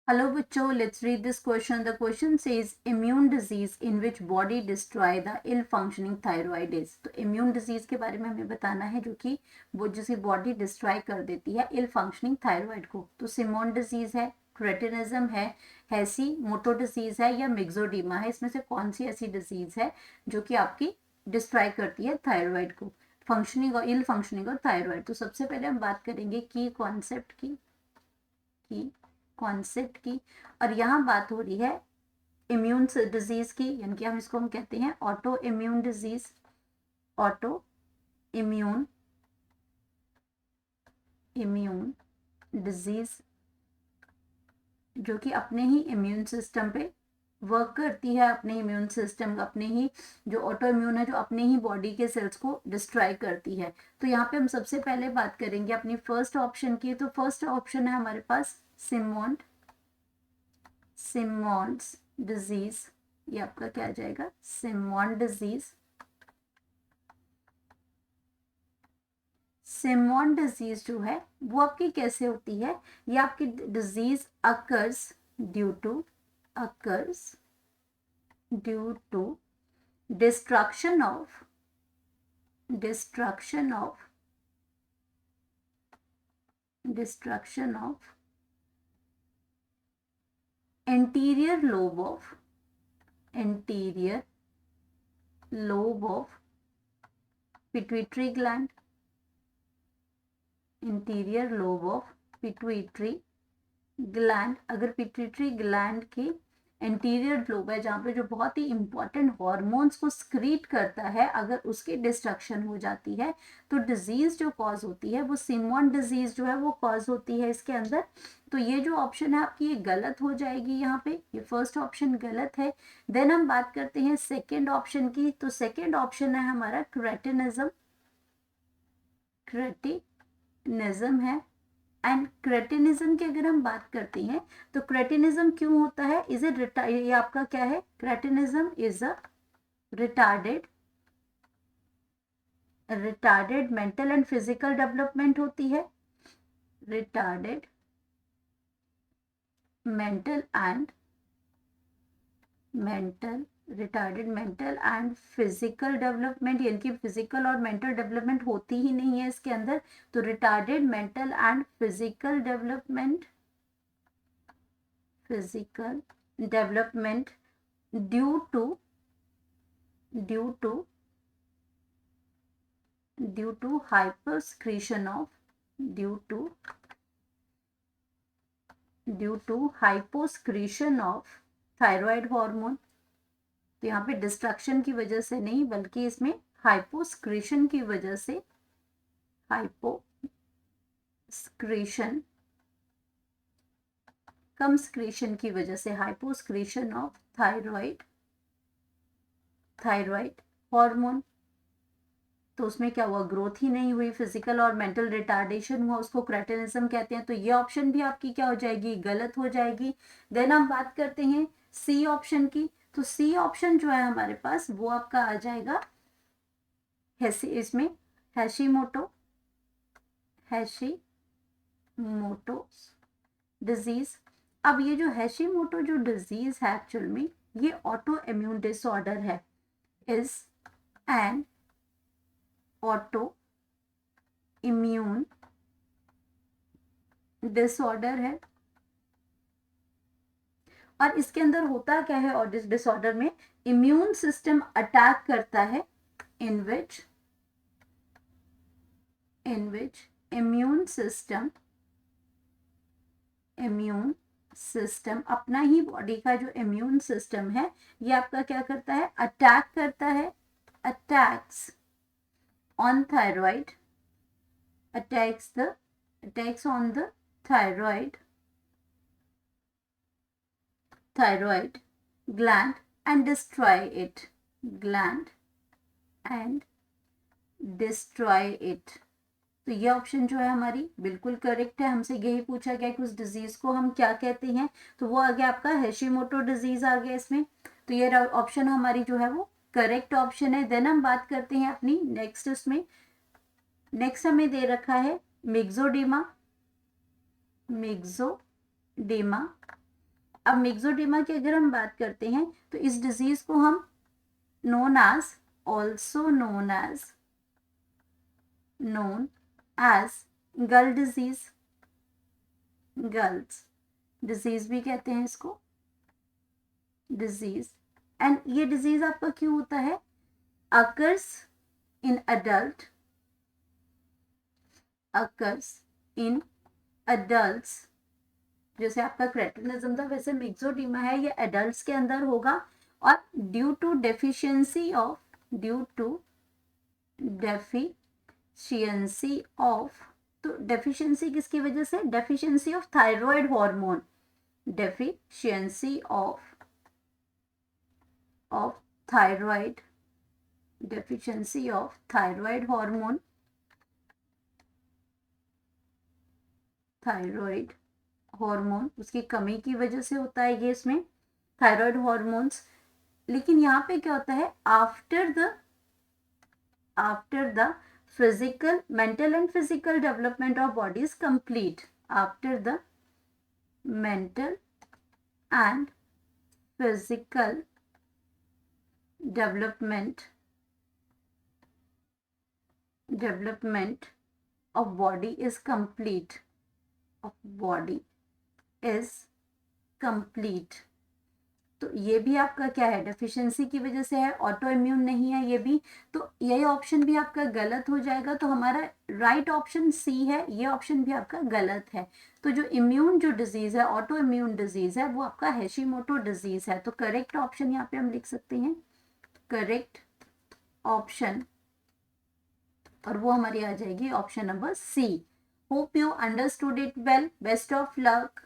Hello बच्चों, let's read this question. The question says immune disease in which body destroy the ill functioning thyroid is. तो immune disease के बारे में हमें बताना है जो कि वो जिसे बॉडी डिस्ट्रॉय कर देती है ill functioning thyroid को. तो सिमोन डिजीज है, क्रेटिनिज्म है, हैसी मोटो डिजीज है या मिक्सोडीमा है. इसमें से कौन सी ऐसी डिजीज है जो कि आपकी डिस्ट्रॉय करती है थायराइड को, फंक्शनिंग और इल फंक्शनिंग और थायराइड. तो सबसे पहले हम बात करेंगे की कॉन्सेप्ट की और यहाँ बात हो रही है इम्यून डिजीज की, यानी कि हम कहते हैं auto immune disease. Auto immune disease जो कि अपने ही इम्यून सिस्टम पे वर्क करती है, अपने इम्यून सिस्टम अपने ही जो ऑटो इम्यून है जो अपने ही बॉडी के सेल्स को डिस्ट्रॉय करती है. तो यहाँ पे हम सबसे पहले बात करेंगे अपनी फर्स्ट ऑप्शन की. तो फर्स्ट ऑप्शन है हमारे पास सिमोन्स डिजीज. ये आपका क्या आ जाएगा, सिमोन डिजीज. सिमोन डिजीज जो है वो आपकी कैसे होती है, ये आपकी disease occurs due to destruction of anterior lobe of pituitary gland. Anterior lobe of pituitary gland. अगर पिट्यूटरी ग्लैंड की इंटीरियर लोब है जहाँ पे जो बहुत ही इंपॉर्टेंट हॉर्मोन्स को स्क्रीट करता है, अगर उसकी डिस्ट्रक्शन हो जाती है तो डिजीज जो कॉज होती है वो सिमोन डिजीज जो है वो कॉज होती है इसके अंदर. तो ये जो ऑप्शन है आपकी ये गलत हो जाएगी. यहाँ पे ये फर्स्ट ऑप्शन गलत है. देन हम बात करते हैं सेकेंड ऑप्शन की. तो सेकेंड ऑप्शन है हमारा क्रेटिनिज्म है. एंड क्रेटिनिज्म की अगर हम बात करते हैं तो क्रेटिनिज्म क्यों होता है, इज इट ये आपका क्या है, cretinism is a retarded mental and physical development होती है. Retarded mental and physical development, यानी कि फिजिकल और मेंटल डेवलपमेंट होती ही नहीं है इसके अंदर. तो retarded mental and physical development due to hyposecretion of thyroid hormone. तो यहाँ पे डिस्ट्रक्शन की वजह से नहीं बल्कि इसमें हाइपोस्क्रीशन की वजह से, कम स्क्रीशन की वजह से हाइपोस्क्रीशन ऑफ थायराइड हार्मोन. तो उसमें क्या हुआ, ग्रोथ ही नहीं हुई, फिजिकल और मेंटल रिटार्डेशन हुआ, उसको क्रेटिनिज्म कहते हैं. तो ये ऑप्शन भी आपकी क्या हो जाएगी, गलत हो जाएगी. देन हम बात करते हैं सी ऑप्शन की. तो सी ऑप्शन जो है हमारे पास वो आपका आ जाएगा इसमें हैशीमोटो डिजीज. अब ये जो हैशीमोटो जो डिजीज है एक्चुअल में ये ऑटो इम्यून डिसऑर्डर है, is an auto immune disorder है. और इसके अंदर होता क्या है, और इस डिसऑर्डर में इम्यून सिस्टम अटैक करता है, इन विच इम्यून सिस्टम अपना ही बॉडी का जो इम्यून सिस्टम है ये आपका क्या करता है, अटैक करता है, attacks on thyroid, attacks on the thyroid gland and destroy it. तो ये ऑप्शन जो है हमारी बिल्कुल करेक्ट है. हमसे यही पूछा गया कि उस डिजीज को हम क्या कहते हैं, तो वो आ गया आपका हैशीमोटो डिजीज आ गया इसमें. तो ये ऑप्शन हमारी जो है वो करेक्ट ऑप्शन है. देन हम बात करते हैं अपनी नेक्स्ट. उसमें नेक्स्ट हमें दे रखा है मिक्सोडेमा. अब मिक्सोडेमा की अगर हम बात करते हैं तो इस डिजीज को हम also known as गल गर्ल्स डिजीज भी कहते हैं इसको, डिजीज। एंड ये डिजीज आपका क्यों होता है? occurs in adults, जैसे आपका क्रेटिनिज्म था वैसे मिक्सोडीमा है, ये एडल्ट्स के अंदर होगा और ड्यू टू डेफिशिएंसी ऑफ, तो डेफिशिएंसी किसकी वजह से? Deficiency of thyroid hormone, deficiency of thyroid, deficiency of thyroid hormone, thyroid hormone उसकी कमी की वजह से होता है ये इसमें थायराइड हार्मोन्स। लेकिन यहाँ पे क्या होता है? After the physical, mental and physical development of body is complete, after the mental and physical development of body is complete, तो ये भी आपका क्या है? डेफिशिएंसी की वजह से है, ऑटो इम्यून नहीं है ये भी, तो यही ऑप्शन भी आपका गलत हो जाएगा। तो हमारा राइट ऑप्शन सी है, ये ऑप्शन भी आपका गलत है। तो जो इम्यून जो डिजीज है, ऑटो इम्यून डिजीज है, वो आपका हैशिमोटो डिजीज है। तो करेक्ट ऑप्शन यहाँ पे हम लिख सकते हैं, करेक्ट ऑप्शन, और वो हमारी आ जाएगी option number C. Hope you understood it well, best of luck.